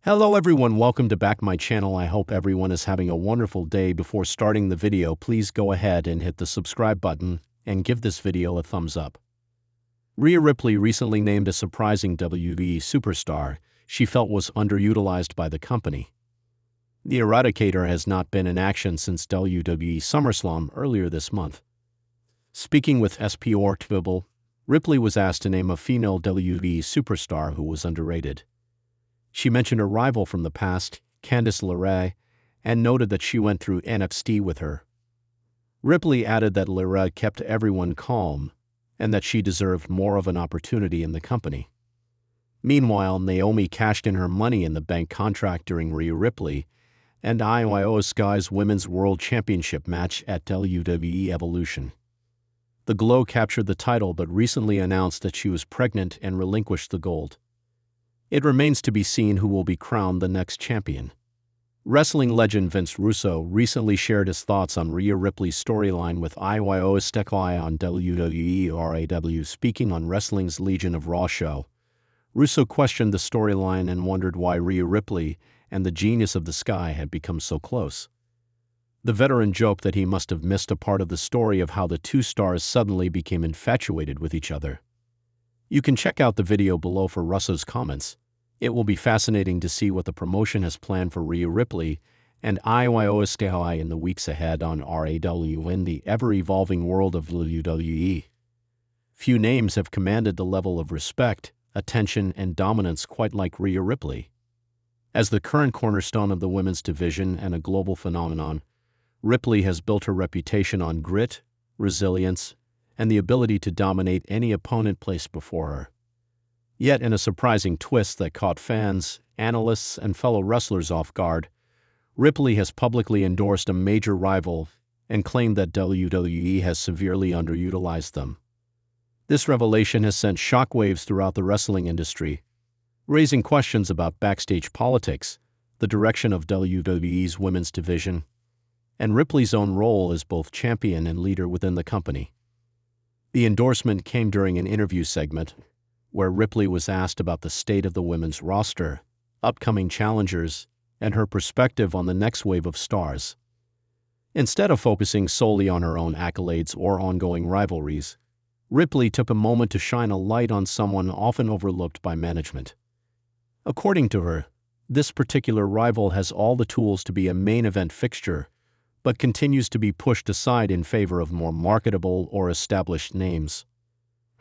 Hello everyone, welcome to back my channel. I hope everyone is having a wonderful day. Before starting the video, please go ahead and hit the subscribe button and give this video a thumbs up. Rhea Ripley recently named a surprising WWE superstar she felt was underutilized by the company. The Eradicator has not been in action since WWE SummerSlam earlier this month. Speaking with SPR Twibble, Ripley was asked to name a female WWE superstar who was underrated. She mentioned her rival from the past, Candice LeRae, and noted that she went through NXT with her. Ripley added that LeRae kept everyone calm and that she deserved more of an opportunity in the company. Meanwhile, Naomi cashed in her Money in the Bank contract during Rhea Ripley and Io Sky's Women's World Championship match at WWE Evolution. The Glow captured the title but recently announced that she was pregnant and relinquished the gold. It remains to be seen who will be crowned the next champion. Wrestling legend Vince Russo recently shared his thoughts on Rhea Ripley's storyline with Io Sky on WWE RAW. Speaking on Wrestling's Legion of Raw show, Russo questioned the storyline and wondered why Rhea Ripley and the Genius of the Sky had become so close. The veteran joked that he must have missed a part of the story of how the two stars suddenly became infatuated with each other. You can check out the video below for Russo's comments. It will be fascinating to see what the promotion has planned for Rhea Ripley and Io Sky in the weeks ahead on RAW in the ever-evolving world of WWE. Few names have commanded the level of respect, attention, and dominance quite like Rhea Ripley. As the current cornerstone of the women's division and a global phenomenon, Ripley has built her reputation on grit, resilience, and the ability to dominate any opponent placed before her. Yet, in a surprising twist that caught fans, analysts, and fellow wrestlers off guard, Ripley has publicly endorsed a major rival and claimed that WWE has severely underutilized them. This revelation has sent shockwaves throughout the wrestling industry, raising questions about backstage politics, the direction of WWE's women's division, and Ripley's own role as both champion and leader within the company. The endorsement came during an interview segment where Ripley was asked about the state of the women's roster, upcoming challengers, and her perspective on the next wave of stars. Instead of focusing solely on her own accolades or ongoing rivalries, Ripley took a moment to shine a light on someone often overlooked by management. According to her, this particular rival has all the tools to be a main event fixture, but continues to be pushed aside in favor of more marketable or established names.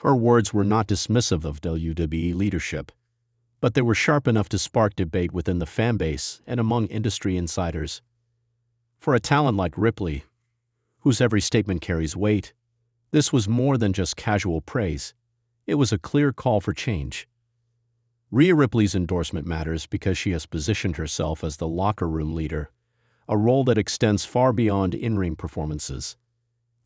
Her words were not dismissive of WWE leadership, but they were sharp enough to spark debate within the fanbase and among industry insiders. For a talent like Ripley, whose every statement carries weight, this was more than just casual praise. It was a clear call for change. Rhea Ripley's endorsement matters because she has positioned herself as the locker room leader, a role that extends far beyond in-ring performances.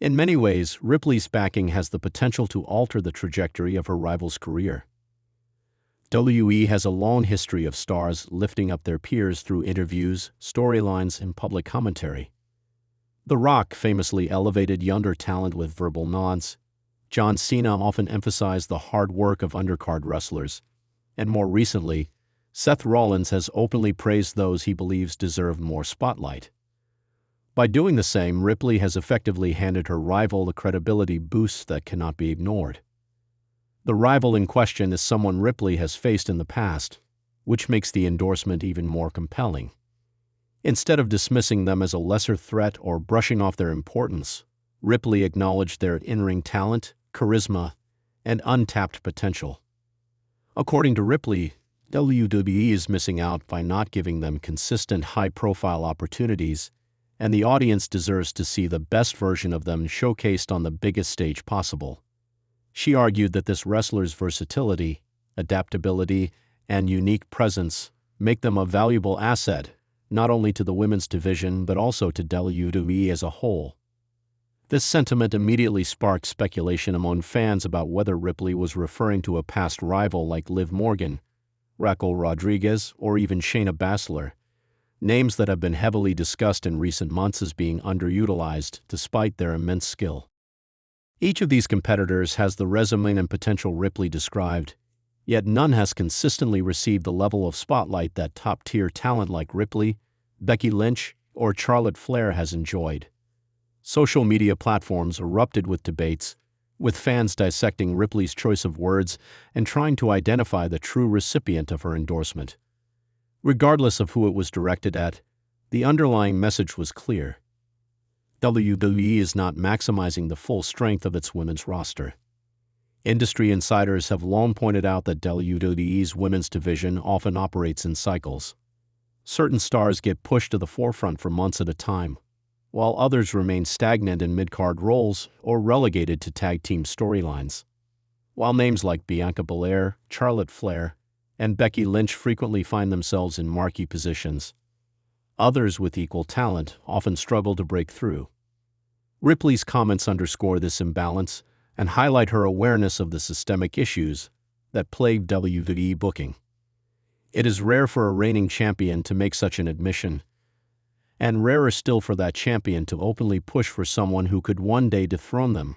In many ways, Ripley's backing has the potential to alter the trajectory of her rival's career. WWE has a long history of stars lifting up their peers through interviews, storylines, and public commentary. The Rock famously elevated younger talent with verbal nods. John Cena often emphasized the hard work of undercard wrestlers. And more recently, Seth Rollins has openly praised those he believes deserve more spotlight. By doing the same, Ripley has effectively handed her rival the credibility boost that cannot be ignored. The rival in question is someone Ripley has faced in the past, which makes the endorsement even more compelling. Instead of dismissing them as a lesser threat or brushing off their importance, Ripley acknowledged their in-ring talent, charisma, and untapped potential. According to Ripley, WWE is missing out by not giving them consistent high-profile opportunities, and the audience deserves to see the best version of them showcased on the biggest stage possible. She argued that this wrestler's versatility, adaptability, and unique presence make them a valuable asset, not only to the women's division but also to WWE as a whole. This sentiment immediately sparked speculation among fans about whether Ripley was referring to a past rival like Liv Morgan, Raquel Rodriguez, or even Shayna Baszler, names that have been heavily discussed in recent months as being underutilized despite their immense skill. Each of these competitors has the resume and potential Ripley described, Yet none has consistently received the level of spotlight that top-tier talent like Ripley, Becky Lynch, or Charlotte Flair has enjoyed. Social media platforms erupted with debates, with fans dissecting Ripley's choice of words and trying to identify the true recipient of her endorsement. Regardless of who it was directed at, the underlying message was clear. WWE is not maximizing the full strength of its women's roster. Industry insiders have long pointed out that WWE's women's division often operates in cycles. Certain stars get pushed to the forefront for months at a time, while others remain stagnant in mid-card roles or relegated to tag team storylines. While names like Bianca Belair, Charlotte Flair, and Becky Lynch frequently find themselves in marquee positions, others with equal talent often struggle to break through. Ripley's comments underscore this imbalance and highlight her awareness of the systemic issues that plague WWE booking. It is rare for a reigning champion to make such an admission, and rarer still for that champion to openly push for someone who could one day dethrone them.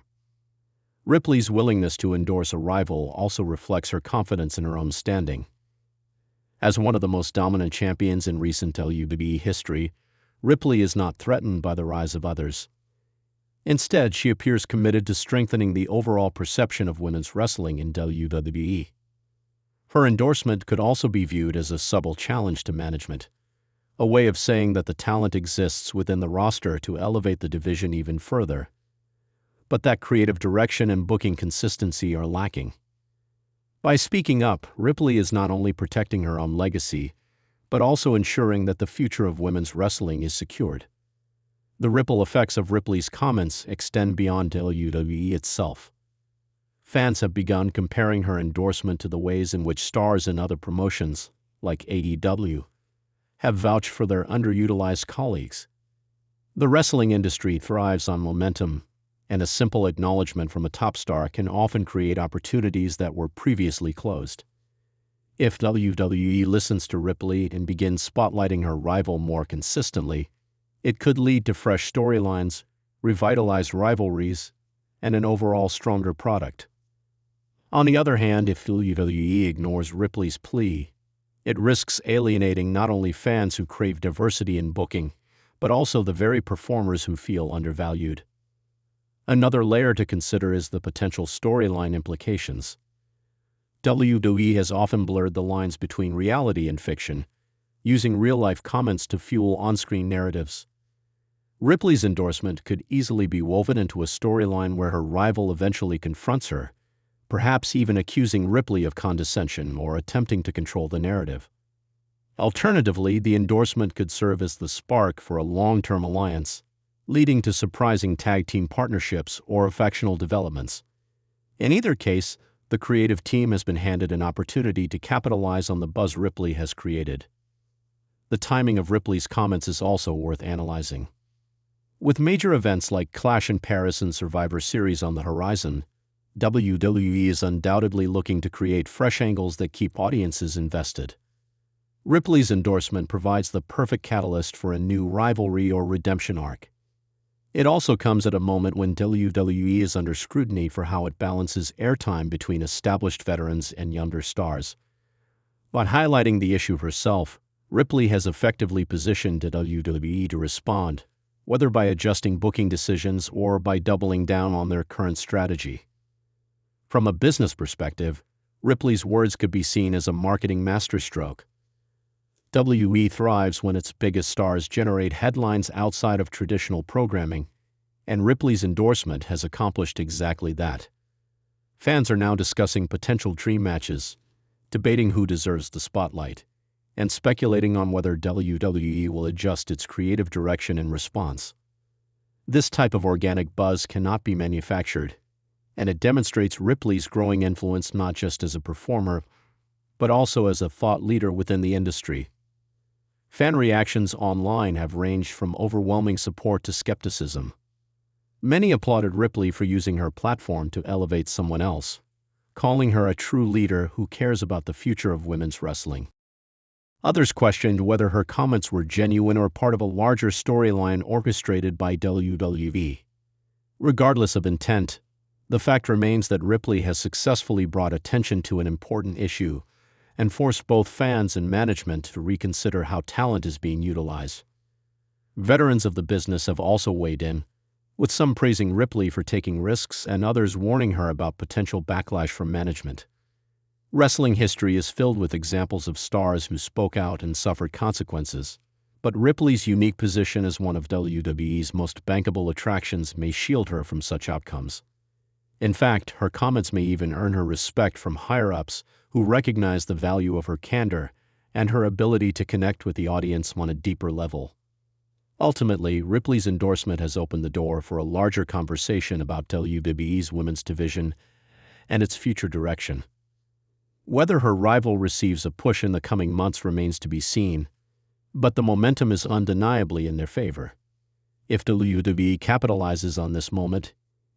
Ripley's willingness to endorse a rival also reflects her confidence in her own standing. As one of the most dominant champions in recent WWE history, Ripley is not threatened by the rise of others. Instead, she appears committed to strengthening the overall perception of women's wrestling in WWE. Her endorsement could also be viewed as a subtle challenge to management, a way of saying that the talent exists within the roster to elevate the division even further, but that creative direction and booking consistency are lacking. By speaking up, Ripley is not only protecting her own legacy, but also ensuring that the future of women's wrestling is secured. The ripple effects of Ripley's comments extend beyond WWE itself. Fans have begun comparing her endorsement to the ways in which stars in other promotions, like AEW, have vouched for their underutilized colleagues. The wrestling industry thrives on momentum, and a simple acknowledgement from a top star can often create opportunities that were previously closed. If WWE listens to Ripley and begins spotlighting her rival more consistently, it could lead to fresh storylines, revitalized rivalries, and an overall stronger product. On the other hand, if WWE ignores Ripley's plea, it risks alienating not only fans who crave diversity in booking, but also the very performers who feel undervalued. Another layer to consider is the potential storyline implications. WWE has often blurred the lines between reality and fiction, using real-life comments to fuel on-screen narratives. Ripley's endorsement could easily be woven into a storyline where her rival eventually confronts her, perhaps even accusing Ripley of condescension or attempting to control the narrative. Alternatively, the endorsement could serve as the spark for a long-term alliance, leading to surprising tag team partnerships or factional developments. In either case, the creative team has been handed an opportunity to capitalize on the buzz Ripley has created. The timing of Ripley's comments is also worth analyzing. With major events like Clash in Paris and Survivor Series on the horizon, WWE is undoubtedly looking to create fresh angles that keep audiences invested. Ripley's endorsement provides the perfect catalyst for a new rivalry or redemption arc. It also comes at a moment when WWE is under scrutiny for how it balances airtime between established veterans and younger stars. By highlighting the issue herself, Ripley has effectively positioned WWE to respond, whether by adjusting booking decisions or by doubling down on their current strategy. From a business perspective, Ripley's words could be seen as a marketing masterstroke. WWE thrives when its biggest stars generate headlines outside of traditional programming, and Ripley's endorsement has accomplished exactly that. Fans are now discussing potential dream matches, debating who deserves the spotlight, and speculating on whether WWE will adjust its creative direction in response. This type of organic buzz cannot be manufactured, and it demonstrates Ripley's growing influence not just as a performer, but also as a thought leader within the industry. Fan reactions online have ranged from overwhelming support to skepticism. Many applauded Ripley for using her platform to elevate someone else, calling her a true leader who cares about the future of women's wrestling. Others questioned whether her comments were genuine or part of a larger storyline orchestrated by WWE. Regardless of intent, The fact remains that Ripley has successfully brought attention to an important issue and forced both fans and management to reconsider how talent is being utilized. Veterans of the business have also weighed in, with some praising Ripley for taking risks and others warning her about potential backlash from management. Wrestling history is filled with examples of stars who spoke out and suffered consequences, but Ripley's unique position as one of WWE's most bankable attractions may shield her from such outcomes. In fact, her comments may even earn her respect from higher-ups who recognize the value of her candor and her ability to connect with the audience on a deeper level. Ultimately, Ripley's endorsement has opened the door for a larger conversation about WWE's women's division and its future direction. Whether her rival receives a push in the coming months remains to be seen, but the momentum is undeniably in their favor. If WWE capitalizes on this moment,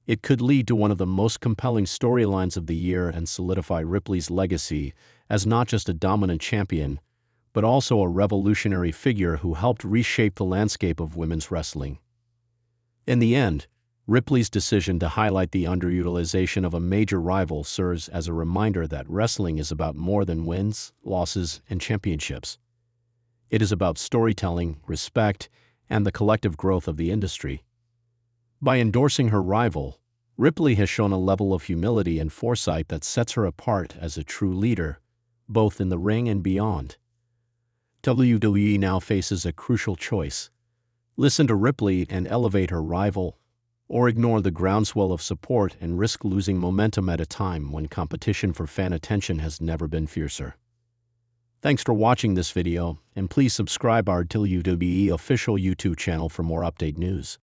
it could lead to one of the most compelling storylines of the year and solidify Ripley's legacy as not just a dominant champion, but also a revolutionary figure who helped reshape the landscape of women's wrestling. In the end, Ripley's decision to highlight the underutilization of a major rival serves as a reminder that wrestling is about more than wins, losses, and championships. It is about storytelling, respect, and the collective growth of the industry. By endorsing her rival, Ripley has shown a level of humility and foresight that sets her apart as a true leader, both in the ring and beyond. WWE now faces a crucial choice: listen to Ripley and elevate her rival, or ignore the groundswell of support and risk losing momentum at a time when competition for fan attention has never been fiercer. Thanks for watching this video, and please subscribe our WWE official YouTube channel for more update news.